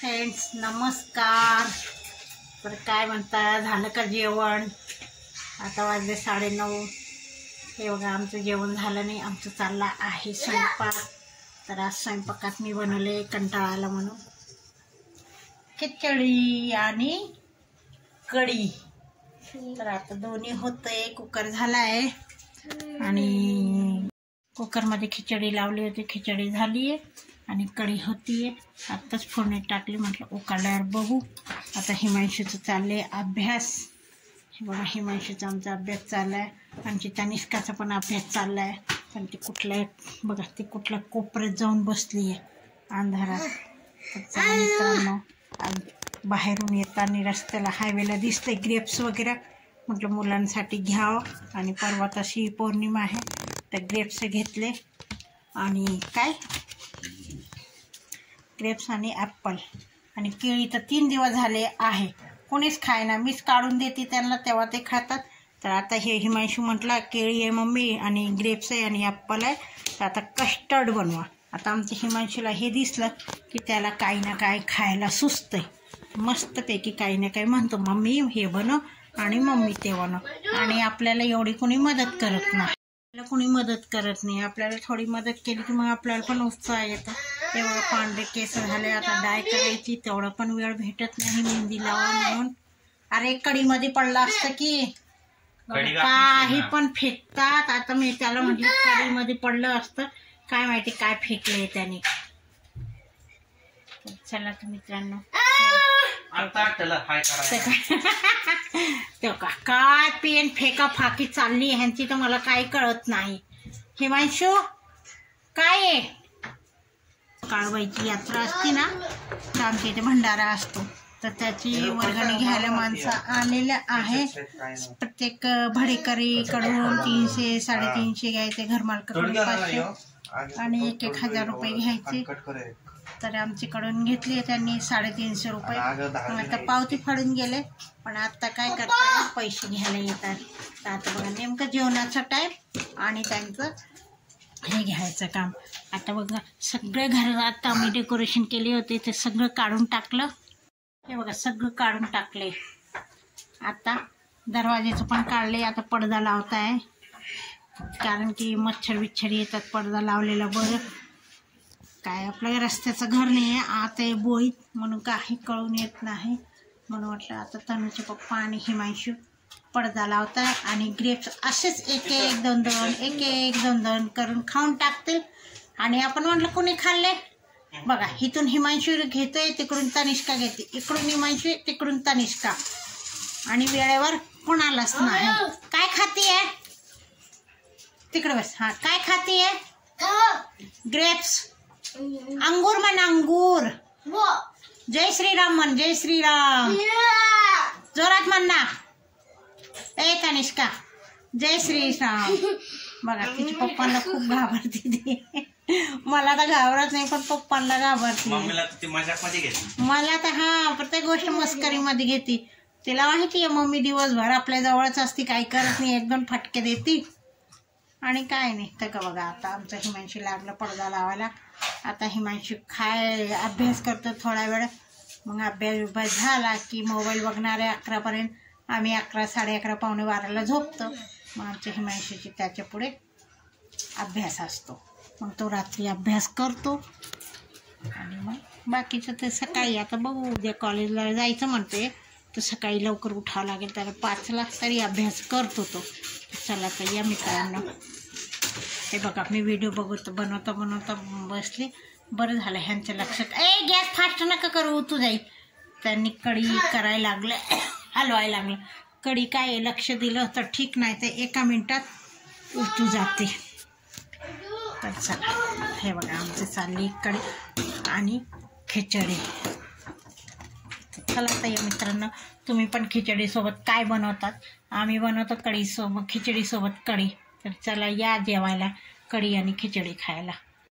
Friends नमस्कार। तर काय म्हणता, झालं का जेवण? आता वाजले 9:30। हे बघा आमचं जेवण झालं नाही, आमचं चालला आहे स्वयंपाक। तर आज स्वयंपाकात मी बनवले, कंटाळा आला म्हणून, खिचडी आणि कढी। तर आता दोन्ही होतंय, कुकर झाला आहे आणि कुकरमध्ये खिचडी लावली होती, खिचडी झाली आहे आणि कढी होती आहे। आत्ताच फोडणी टाकली, म्हटलं उकळल्यावर बघू। आता हिमांशूचं चालले अभ्यास। हे बघा हिमांशूचा आमचा अभ्यास चालला आहे, आमची तनिष्काचा पण अभ्यास चालला आहे। पण ती कुठल्या बघा ती कुठल्या कोपऱ्यात जाऊन बसली आहे अंधारात। तर चला मित्रांनो, बाहेरून येताना रस्त्याला हायवेला दिसते ग्रेप्स वगैरे, म्हटलं मुलांसाठी घ्यावं। आणि परवा तशी पौर्णिमा आहे तर ग्रेप्स घेतले आणि काय ग्रेप्स आणि ॲपल आणि केळी। तर 3 दिवस झाले आहे, कोणीच खायना, मीच काढून देते त्यांना, तेव्हा ते खातात। तर आता हे हिमांशू म्हटला केळी आहे मम्मी आणि ग्रेप्स आहे आणि ॲपल आहे, तर आता कस्टर्ड बनवा। आता आमच्या हिमांशूला हे दिसलं की त्याला काही ना काही खायला सुचतंय, मस्तपैकी काही ना काही म्हणतो, मम्मी हे बनव आणि मम्मी ते बनव। आणि आपल्याला एवढी कोणी मदत करत नाही, कोणी मदत करत नाही। आपल्याला थोडी मदत केली की मग आपल्याला पण उत्साह येतो। तेवढं पांढरे केस झाले, आता डाय करायची, तेवढा पण वेळ भेटत नाही मेहंदी लावा म्हणून। अरे कढीमध्ये पडलं असतं की, काही पण फेकतात। आता मी त्याला म्हटलं कढीमध्ये पडलं असतं, काय माहिती काय फेकलंय त्याने। चला तर मित्रांनो, काय पेन फेका फाकी चालली ह्यांची, तर मला काही कळत नाही। हिमांशू काय आहे, काळबाईची यात्रा असते ना, तर आमच्या इथे भंडारा असतो, तर त्याची वर्गणी घ्यायला माणसं आलेल्या आहे। प्रत्येक भाडेकरीकडून 300 350 घ्यायचे, घरमालकाकडून 500 आणि 1,000 रुपये घ्यायचे। तर आमच्याकडून घेतले त्यांनी 350 रुपये। आता पावती फाडून गेले, पण आता काय करतात पैसे घ्यायला येतात। तर आता बघा नेमकं जेवणाचा टाईम आणि त्यांचं हे घ्यायचं काम। आता बघा सगळे घरात आम्ही डेकोरेशन केले होते, ते सगळं काढून टाकलं। हे बघा सगळं काढून टाकले, आता दरवाजेचं पण काढले। आता पडदा लावत आहे, कारण की मच्छर बिच्छर येतात, पडदा लावलेला बरं। काय आपल्या रस्त्याचं घर नाही आहे, आता आहे बोळीत, म्हणून काही कळून येत नाही। म्हणून म्हटलं आता तनुचे पप्पा आणि हिमांशू पडदा लावत आहे आणि ग्रेप्स असेच एक एक दोन दोन करून खाऊन टाकतील। आणि आपण म्हटलं कोणी खाल्ले, बघा इथून हिमांशू घेतोय, तिकडून तनिष्का घेते, इकडून हिमांशू तिकडून तनिष्का, आणि वेळेवर कोणालाच नाही। काय खातीये तिकडे बस, हा काय खातीये? ग्रेप्स, अंगूर म्हण, अंगूर। जय श्रीराम म्हण, जय श्रीराम, जोरात म्हण ना। ए तनिष्का जय श्रीराम। बघा तिच्या पप्पांना खूप घाबरते ती, मला तर घाबरत नाही पण पप्पांना घाबरते। मला तर हा प्रत्येक गोष्ट मस्करीमध्ये घेते, तिला माहिती आहे मम्मी दिवसभर आपल्या जवळच असते, काही करत नाही, 1-2 फटके देते आणि काय नाही। तर का बघा आता आमचा हिमांशू लागलं पडदा लावायला। आता हिमांशू अभ्यास करतो थोडा वेळ, मग अभ्यास झाला की मोबाईल बघणार आहे 11पर्यंत। आम्ही 11, 11:30, पावणे 12ला झोपतो। मग आमच्या हिमांशूची त्याच्या पुढे अभ्यास असतो, मग तो रात्री अभ्यास करतो आणि मग बाकीचं ते सकाळी, आता बघू उद्या कॉलेजला जायचं म्हणते, तर सकाळी लवकर उठावं लागेल त्याला 5ला, तरी अभ्यास करतो तो। चला तर या मित्रांनो, हे बघा मी व्हिडिओ बनवता बसले, बरं झालं ह्यांच्या लक्षात, गॅस फास्ट नका करू तू जाईल। त्यांनी कढी करायला लागले, हलवायला लागलं, कढी काय लक्ष दिलं तर ठीक, नाही तर 1 मिनिटात उठू जाते। तर चला हे बघा आमची चालली कढी आणि खिचडी। चला तर या मित्रांनो, तुम्ही पण खिचडीसोबत काय बनवतात? आम्ही बनवतो खिचडीसोबत कढी। तर चला या जेवायला कढी आणि खिचडी खायला।